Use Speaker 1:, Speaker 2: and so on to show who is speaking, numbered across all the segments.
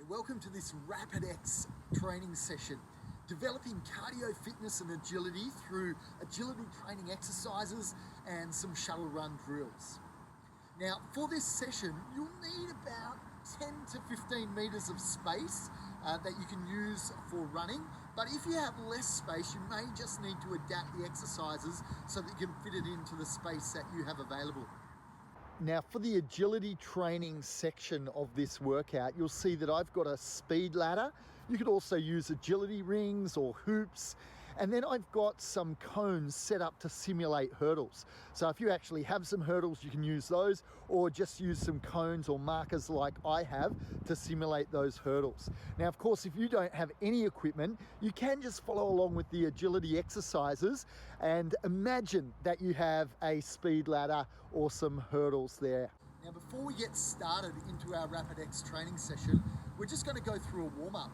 Speaker 1: Welcome to this Rapid X training session, developing cardio fitness and agility through agility training exercises and some shuttle run drills. Now, for this session, you'll need about 10 to 15 meters of space that you can use for running. But if you have less space, you may just need to adapt the exercises so that you can fit it into the space that you have available. Now, for the agility training section of this workout, you'll see that I've got a speed ladder. You could also use agility rings or hoops. And then I've got some cones set up to simulate hurdles. So if you actually have some hurdles, you can use those, or just use some cones or markers like I have to simulate those hurdles. Now, of course, if you don't have any equipment, you can just follow along with the agility exercises and imagine that you have a speed ladder or some hurdles there. Now, before we get started into our Rapid X training session, we're just going to go through a warm-up.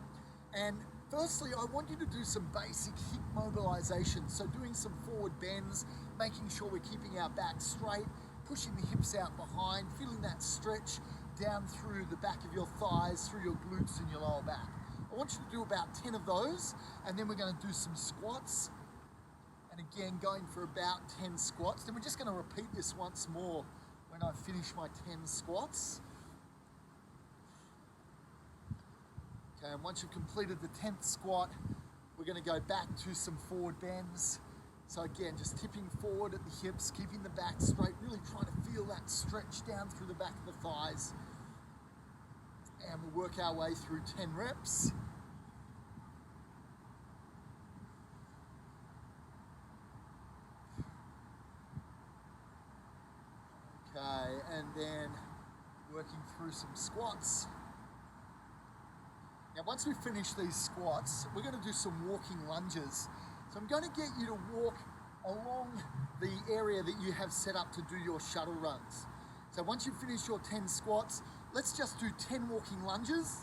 Speaker 1: And firstly, I want you to do some basic hip mobilization. So doing some forward bends, making sure we're keeping our back straight, pushing the hips out behind, feeling that stretch down through the back of your thighs, through your glutes and your lower back. I want you to do about 10 of those, and then we're going to do some squats. And again, going for about 10 squats. Then we're just going to repeat this once more when I finish my 10 squats. Okay, and once you've completed the 10th squat, we're going to go back to some forward bends. So again, just tipping forward at the hips, keeping the back straight, really trying to feel that stretch down through the back of the thighs. And we'll work our way through 10 reps. Okay, and then working through some squats. Now, once we finish these squats, we're going to do some walking lunges. So I'm going to get you to walk along the area that you have set up to do your shuttle runs. So once you finish your 10 squats, let's just do 10 walking lunges.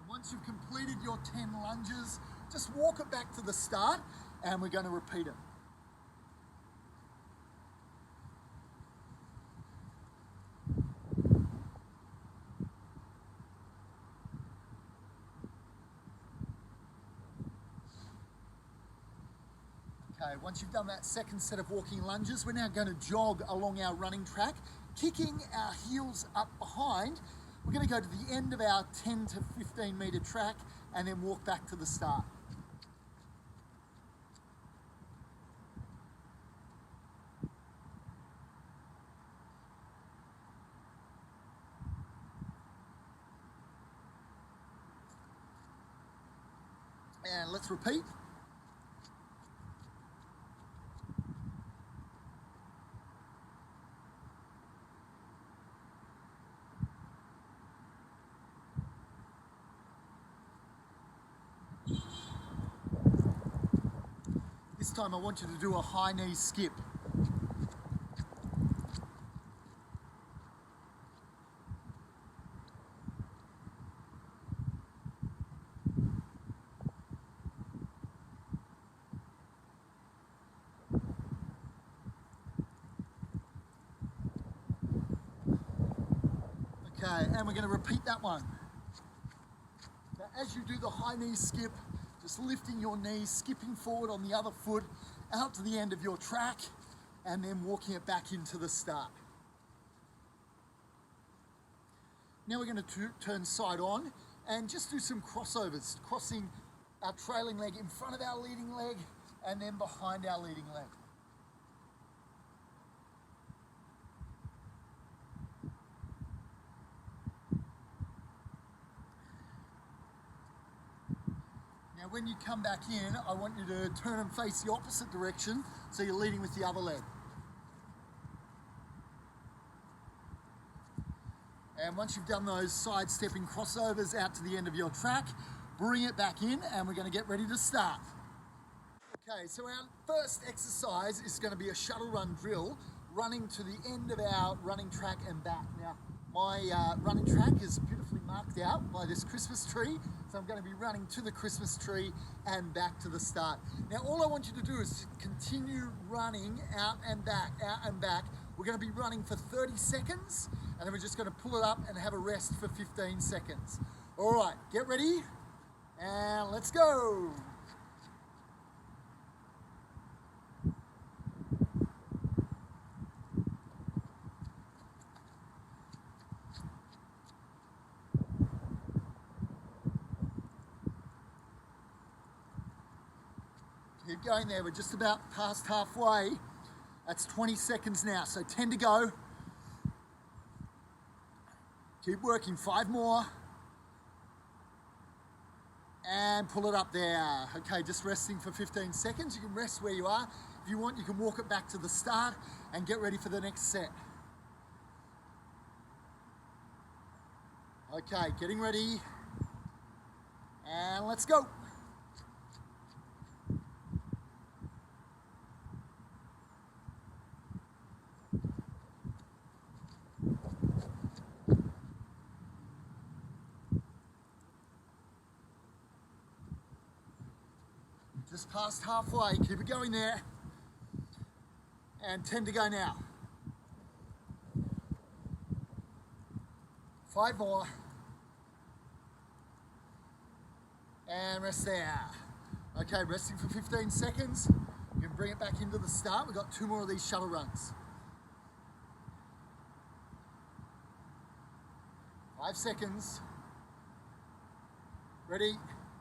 Speaker 1: Once you've completed your 10 lunges, just walk it back to the start and we're going to repeat it. Okay, once you've done that second set of walking lunges, we're now going to jog along our running track, kicking our heels up behind. We're going to go to the end of our 10 to 15 meter track and then walk back to the start. And let's repeat. This time I want you to do a high knee skip. Okay, and we're going to repeat that one. Now, as you do the high knee skip, just lifting your knees, skipping forward on the other foot, out to the end of your track, and then walking it back into the start. Now we're going to turn side on and just do some crossovers, crossing our trailing leg in front of our leading leg and then behind our leading leg. Now when you come back in, I want you to turn and face the opposite direction, so you're leading with the other leg. And once you've done those side-stepping crossovers out to the end of your track, bring it back in and we're going to get ready to start. Okay, so our first exercise is going to be a shuttle run drill, running to the end of our running track and back. Now, my running track is beautifully marked marked out by this Christmas tree. So I'm going to be running to the Christmas tree and back to the start. Now, all I want you to do is continue running out and back, out and back. We're going to be running for 30 seconds, and then we're just going to pull it up and have a rest for 15 seconds. All right, get ready, and let's go. Keep going there, we're just about past halfway. That's 20 seconds now, so 10 to go. Keep working, 5 more. And pull it up there. Okay, just resting for 15 seconds. You can rest where you are. If you want, you can walk it back to the start and get ready for the next set. Okay, getting ready. And let's go. Just past halfway, keep it going there. And 10 to go now. 5 more. And rest there. Okay, resting for 15 seconds. You can bring it back into the start. We've got 2 more of these shuttle runs. 5 seconds. Ready,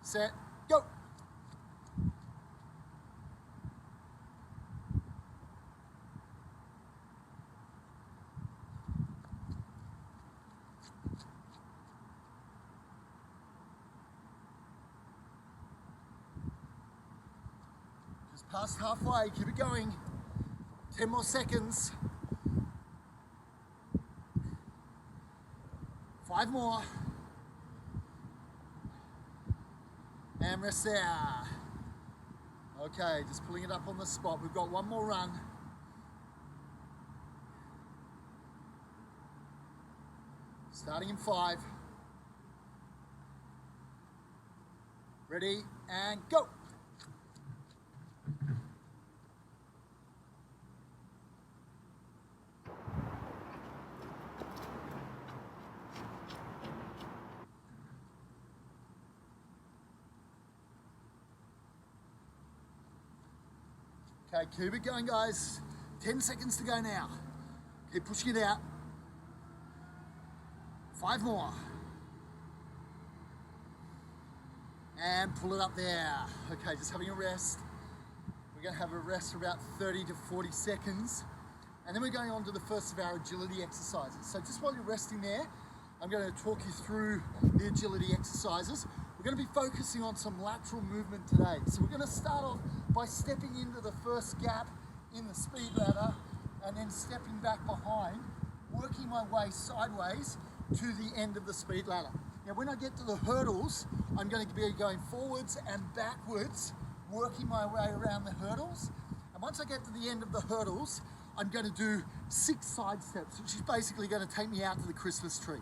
Speaker 1: set, go. Past halfway, keep it going. 10 more seconds. 5 more. And rest there. Okay, just pulling it up on the spot. We've got 1 more run. Starting in 5. Ready, and go. Okay, keep it going, guys. 10 seconds to go now. Keep pushing it out. 5 more. And pull it up there. Okay, just having a rest. We're going to have a rest for about 30 to 40 seconds. And then we're going on to the first of our agility exercises. So just while you're resting there, I'm going to talk you through the agility exercises. We're going to be focusing on some lateral movement today. So we're going to start off by stepping into the first gap in the speed ladder and then stepping back behind, working my way sideways to the end of the speed ladder. Now when I get to the hurdles, I'm going to be going forwards and backwards, working my way around the hurdles. And once I get to the end of the hurdles, I'm going to do 6 side steps, which is basically going to take me out to the Christmas tree.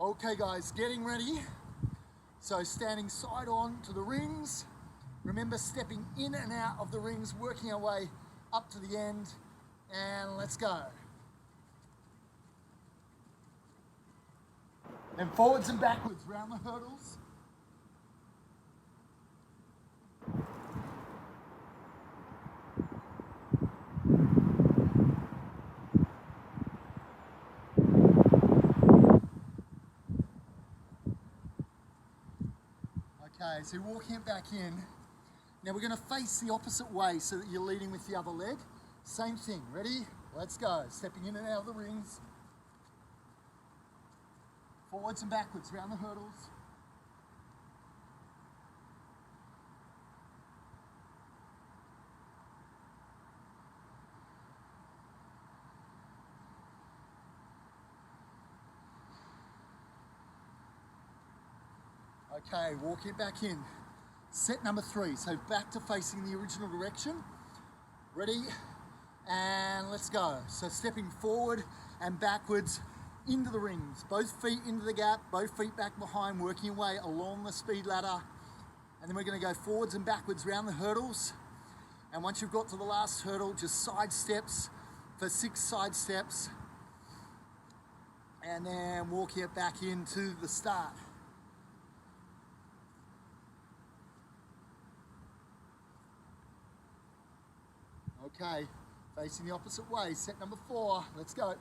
Speaker 1: Okay guys, getting ready. So standing side on to the rings. Remember stepping in and out of the rings, working our way up to the end, and let's go. Then forwards and backwards around the hurdles. Okay, so walking it back in. Now we're going to face the opposite way so that you're leading with the other leg. Same thing, ready? Let's go. Stepping in and out of the rings. Forwards and backwards around the hurdles. Okay, walk it back in. Set number 3, so back to facing the original direction. Ready? And let's go. So stepping forward and backwards into the rings, both feet into the gap, both feet back behind, working your way along the speed ladder. And then we're going to go forwards and backwards around the hurdles. And once you've got to the last hurdle, just side steps for 6 side steps. And then walking it back into the start. Okay, facing the opposite way, set number 4, let's go.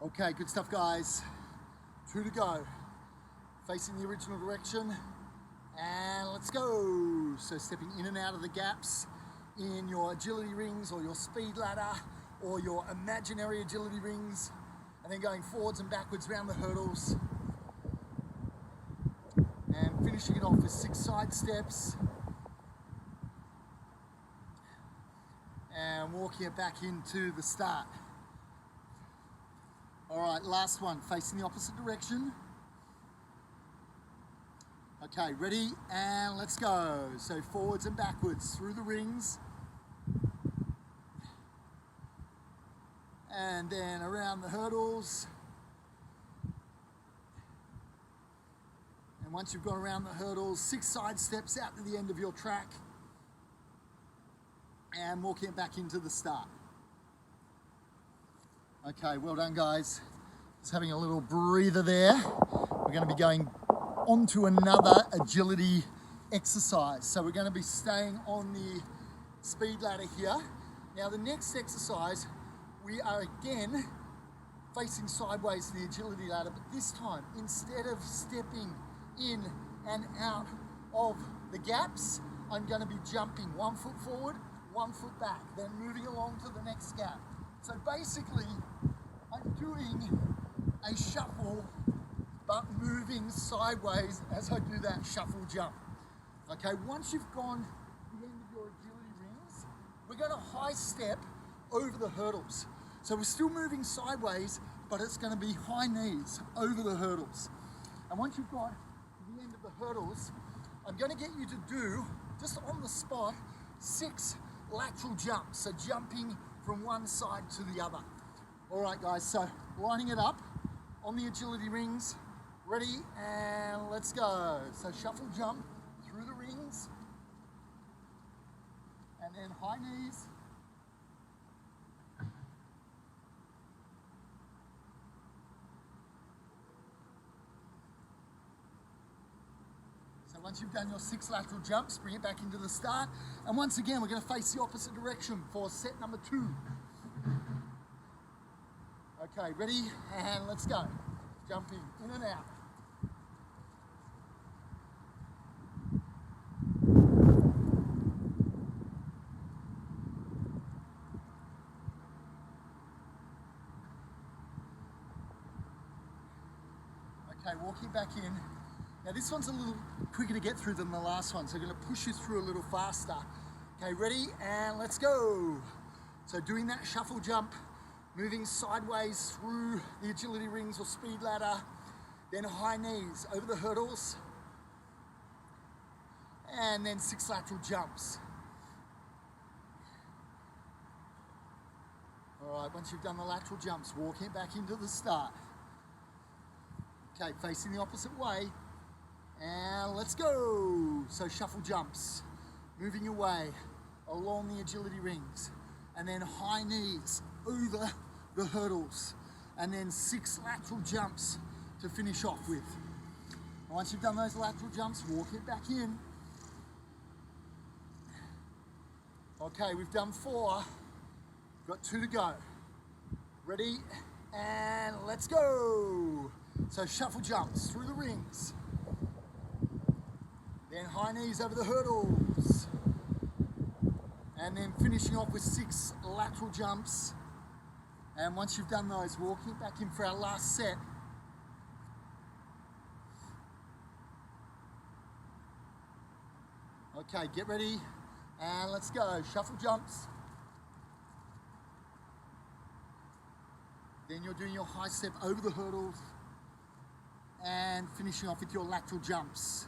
Speaker 1: Okay, good stuff, guys. 2 to go. Facing the original direction, and let's go. So stepping in and out of the gaps in your agility rings or your speed ladder or your imaginary agility rings, and then going forwards and backwards around the hurdles, and finishing it off with 6 side steps, and walking it back into the start. All right, last one, facing the opposite direction. Okay, ready, and let's go. So forwards and backwards through the rings. And then around the hurdles. And once you've gone around the hurdles, 6 side steps out to the end of your track. And walking it back into the start. Okay, well done, guys. Just having a little breather there. We're going to be going onto another agility exercise. So we're going to be staying on the speed ladder here. Now the next exercise, we are again facing sideways to the agility ladder, but this time, instead of stepping in and out of the gaps, I'm going to be jumping 1 foot forward, 1 foot back, then moving along to the next gap. So basically, I'm doing a shuffle, but moving sideways as I do that shuffle jump. Okay, once you've gone to the end of your agility rings, we're going to high step over the hurdles. So we're still moving sideways, but it's going to be high knees over the hurdles. And once you've got to the end of the hurdles, I'm going to get you to do, just on the spot, 6 lateral jumps. So jumping from one side to the other. All right, guys, so lining it up on the agility rings. Ready, and let's go. So shuffle jump through the rings, and then high knees. So once you've done your 6 lateral jumps, bring it back into the start. And once again, we're going to face the opposite direction for set number 2. Okay, ready, and let's go. Jumping in and out. Okay, walking back in. Now this one's a little quicker to get through than the last one, so I'm going to push you through a little faster. Okay, ready, and let's go. So doing that shuffle jump, moving sideways through the agility rings or speed ladder, then high knees over the hurdles, and then 6 lateral jumps. All right, once you've done the lateral jumps, walking it back into the start. Okay, facing the opposite way, and let's go. So shuffle jumps, moving your way along the agility rings, and then high knees over the hurdles, and then 6 lateral jumps to finish off with. And once you've done those lateral jumps, walk it back in. Okay, we've done 4, we've got 2 to go. Ready, and let's go. So shuffle jumps through the rings, then high knees over the hurdles, and then finishing off with 6 lateral jumps. And once you've done those, walking back in for our last set. Okay, get ready, And let's go. Shuffle jumps. Then you're doing your high step over the hurdles and finishing off with your lateral jumps.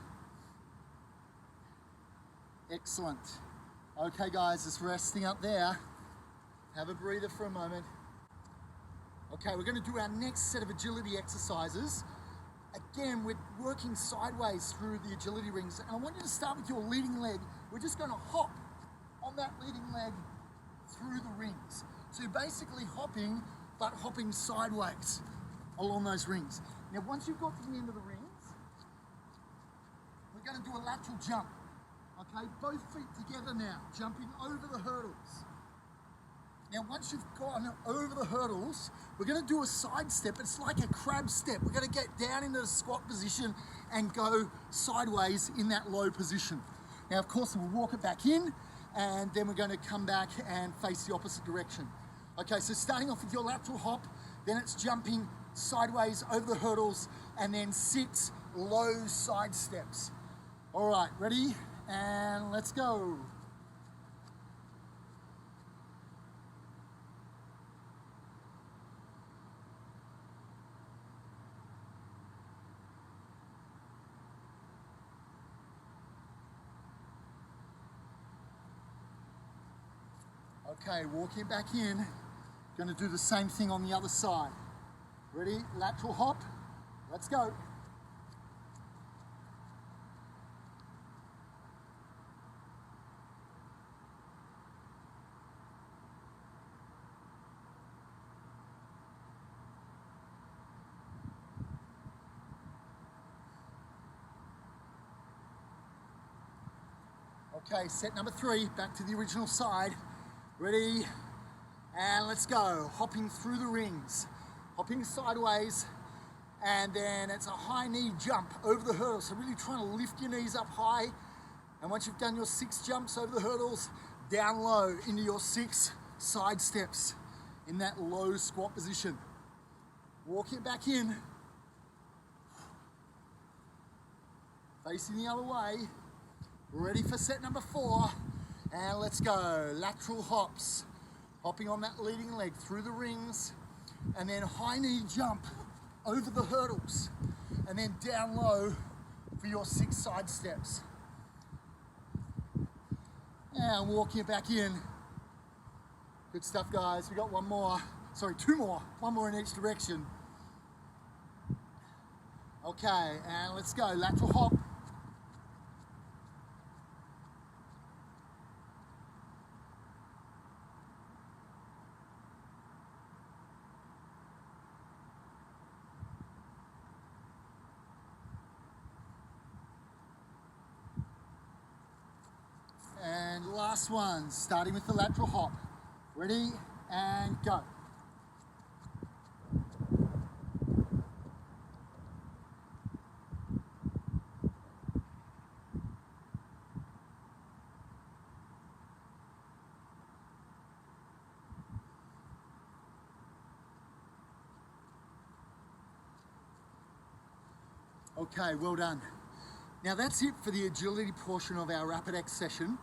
Speaker 1: Excellent. Okay guys, just resting up there. Have a breather for a moment. Okay, we're going to do our next set of agility exercises. Again, we're working sideways through the agility rings. And I want you to start with your leading leg. We're just going to hop on that leading leg through the rings. So you're basically hopping, but hopping sideways along those rings. Now, once you've got to the end of the rings, we're going to do a lateral jump. Okay, both feet together now, jumping over the hurdles. Now, once you've gone over the hurdles, we're going to do a side step. It's like a crab step. We're going to get down into the squat position and go sideways in that low position. Now, of course, we'll walk it back in, and then we're going to come back and face the opposite direction. Okay, so starting off with your lateral hop, then it's jumping sideways over the hurdles, and then 6 low side steps. All right, ready? And let's go. Okay, walking back in, going to do the same thing on the other side. Ready? Lateral hop, let's go. Okay, set number 3, back to the original side. Ready? And let's go. Hopping through the rings, hopping sideways, and then it's a high knee jump over the hurdles. So really trying to lift your knees up high. And once you've done your 6 jumps over the hurdles, down low into your 6 side steps in that low squat position. Walk it back in. Facing the other way. Ready for set number 4. And let's go. Lateral hops. Hopping on that leading leg through the rings. And then high knee jump over the hurdles. And then down low for your 6 side steps. And walking it back in. Good stuff, guys. We got 1 more. Sorry, 2 more. 1 more in each direction. Okay, and let's go. Lateral hop. And last one, starting with the lateral hop. Ready, and go. Okay, well done. Now that's it for the agility portion of our Rapid X session.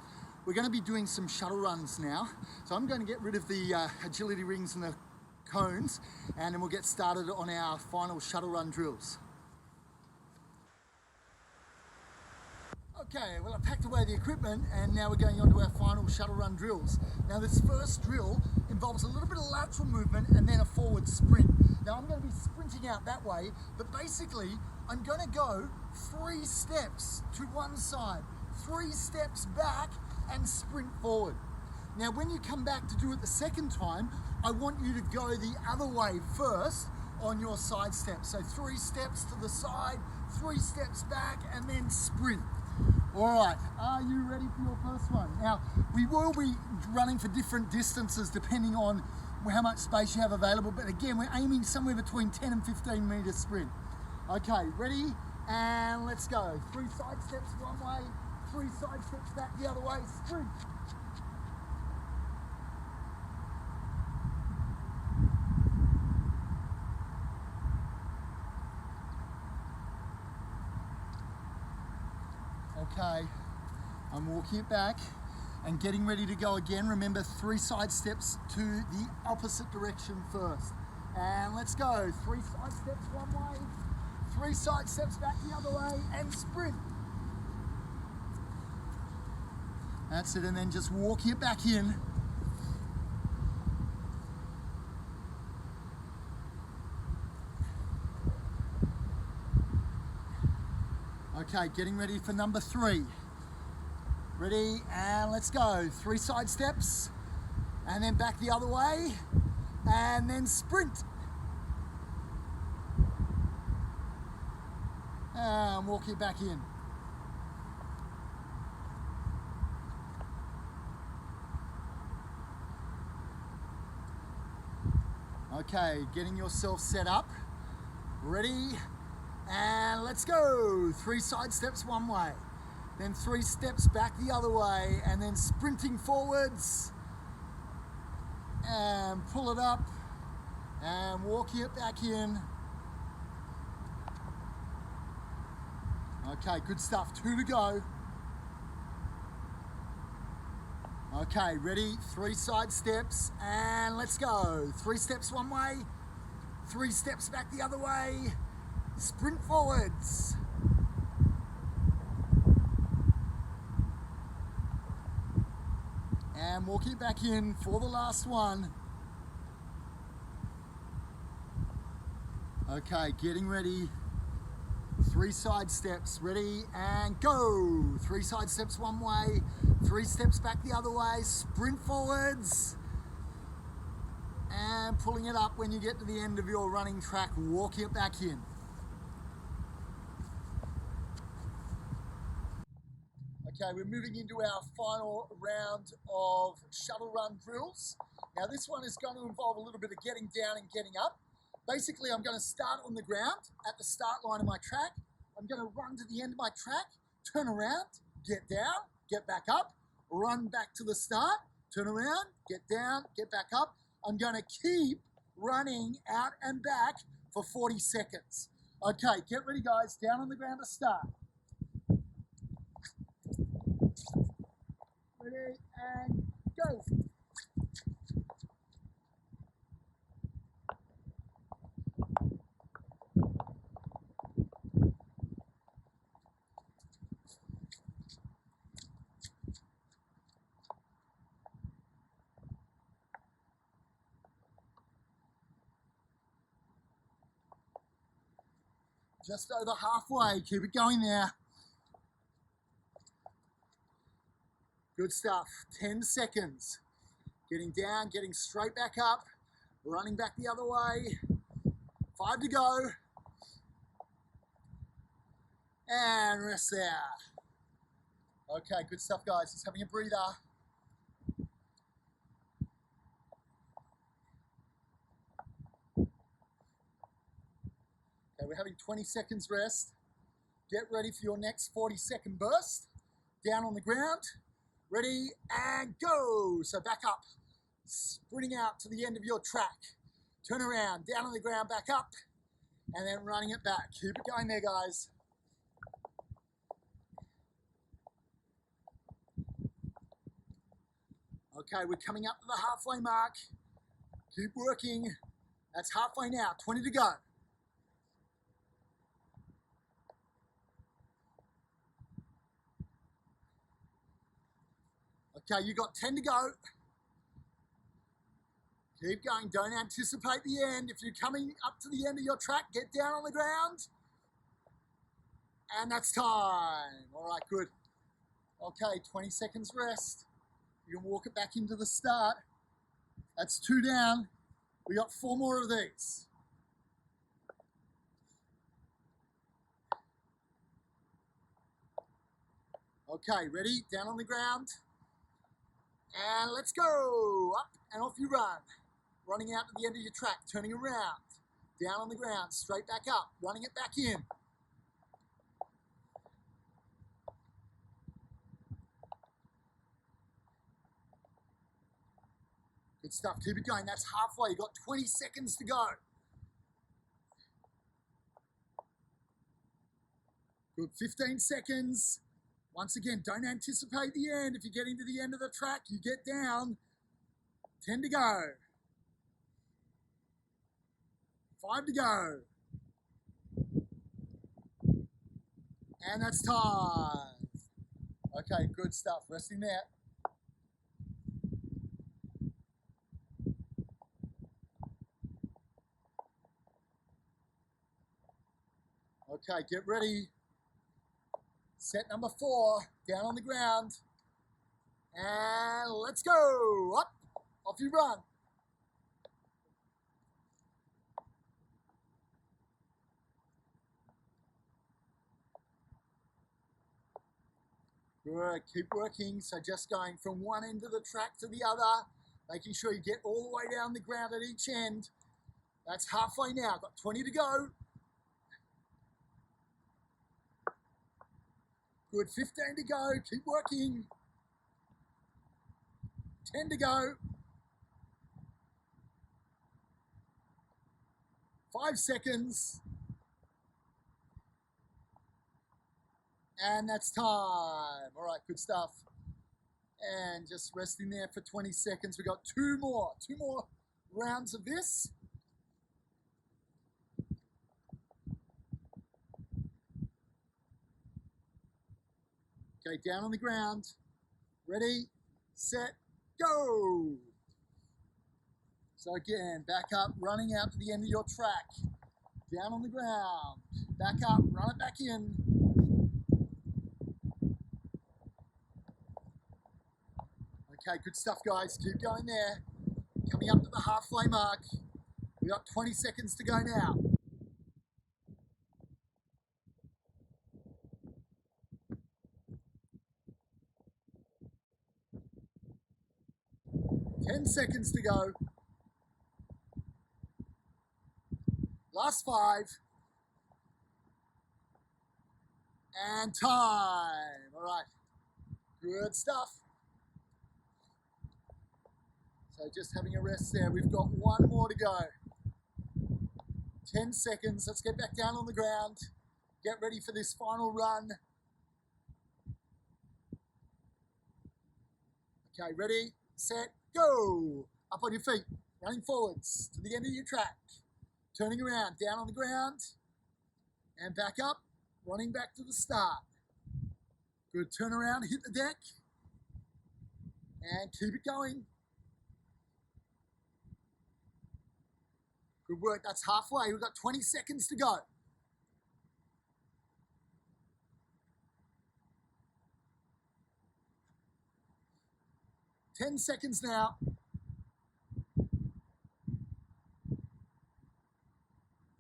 Speaker 1: We're going to be doing some shuttle runs now. So I'm going to get rid of the agility rings and the cones, and then we'll get started on our final shuttle run drills. Okay, well, I packed away the equipment and now we're going on to our final shuttle run drills. Now this first drill involves a little bit of lateral movement and then a forward sprint. Now I'm going to be sprinting out that way, but basically I'm going to go 3 steps to one side, 3 steps back and sprint forward. Now when you come back to do it the second time, I want you to go the other way first on your side step. So 3 steps to the side, 3 steps back, and then sprint. All right, are you ready for your first one? Now, we will be running for different distances depending on how much space you have available, but again, we're aiming somewhere between 10 and 15 meter sprint. Okay, ready? And let's go. 3 side steps one way, 3 side steps back the other way, sprint. Okay, I'm walking it back. and getting ready to go again. Remember, 3 side steps to the opposite direction first. And let's go. 3 side steps one way, 3 side steps back the other way, and sprint. That's it, and then just walking it back in. Okay, getting ready for number 3. Ready, and let's go. 3 side steps, and then back the other way, and then sprint. And walk it back in. Okay, getting yourself set up. Ready, and let's go. 3 side steps one way, then 3 steps back the other way, and then sprinting forwards, and pull it up, and walking it back in. Okay, good stuff, 2 to go. Okay, ready, 3 side steps, and let's go. 3 steps one way, 3 steps back the other way, sprint forwards. And walk it back in for the last one. Okay, getting ready. 3 side steps, ready, and go. 3 side steps one way, 3 steps back the other way, sprint forwards, and pulling it up when you get to the end of your running track, walking it back in. Okay, we're moving into our final round of shuttle run drills. Now this one is going to involve a little bit of getting down and getting up. Basically, I'm going to start on the ground at the start line of my track. I'm going to run to the end of my track, turn around, get down, get back up, run back to the start, turn around, get down, get back up. I'm going to keep running out and back for 40 seconds. Okay, get ready guys, down on the ground to start. Ready, and go. Just over halfway, keep it going there. Good stuff, 10 seconds. Getting down, getting straight back up, running back the other way. 5 to go. And rest there. Okay, good stuff guys, just having a breather. Okay, we're having 20 seconds rest. Get ready for your next 40-second burst. Down on the ground. Ready, and go. So back up, sprinting out to the end of your track. Turn around, down on the ground, back up, and then running it back. Keep it going there, guys. Okay, we're coming up to the halfway mark. Keep working. That's halfway now, 20 to go. Okay, you got 10 to go. Keep going, don't anticipate the end. If you're coming up to the end of your track, get down on the ground. And that's time. All right, good. Okay, 20 seconds rest. You can walk it back into the start. That's 2 down. We got 4 more of these. Okay, ready? Down on the ground. And let's go. Up and off you run. Running out to the end of your track, turning around. Down on the ground, straight back up, running it back in. Good stuff, keep it going. That's halfway, you got 20 seconds to go. Good, 15 seconds. Once again, don't anticipate the end. If you're getting to the end of the track, you get down. 10 to go. 5 to go. And that's time. Okay, good stuff. Resting there. Okay, get ready. Set number 4, down on the ground. And let's go. Up, off you run. Good, keep working. So just going from one end of the track to the other, making sure you get all the way down the ground at each end. That's halfway now, got 20 to go. Good, 15 to go, keep working. 10 to go. 5 seconds. And that's time. All right, good stuff. And just resting there for 20 seconds. We got two more rounds of this. Okay, down on the ground. Ready, set, go. So again, back up, running out to the end of your track. Down on the ground. Back up, run it back in. Okay, good stuff, guys. Keep going there. Coming up to the halfway mark. We got 20 seconds to go now. Ten seconds to go. Last 5. And time. All right. Good stuff. So just having a rest there. We've got one more to go. 10 seconds. Let's get back down on the ground. Get ready for this final run. Okay, ready, set, go. Up on your feet, running forwards to the end of your track. Turning around, down on the ground. And back up, running back to the start. Good, turn around, hit the deck. And keep it going. Good work, that's halfway. We've got 20 seconds to go. Ten seconds now.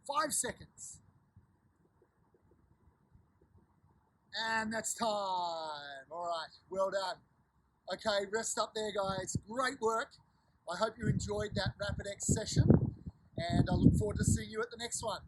Speaker 1: 5 seconds. And that's time. All right, well done. Okay, rest up there, guys. Great work. I hope you enjoyed that RapidX session, and I look forward to seeing you at the next one.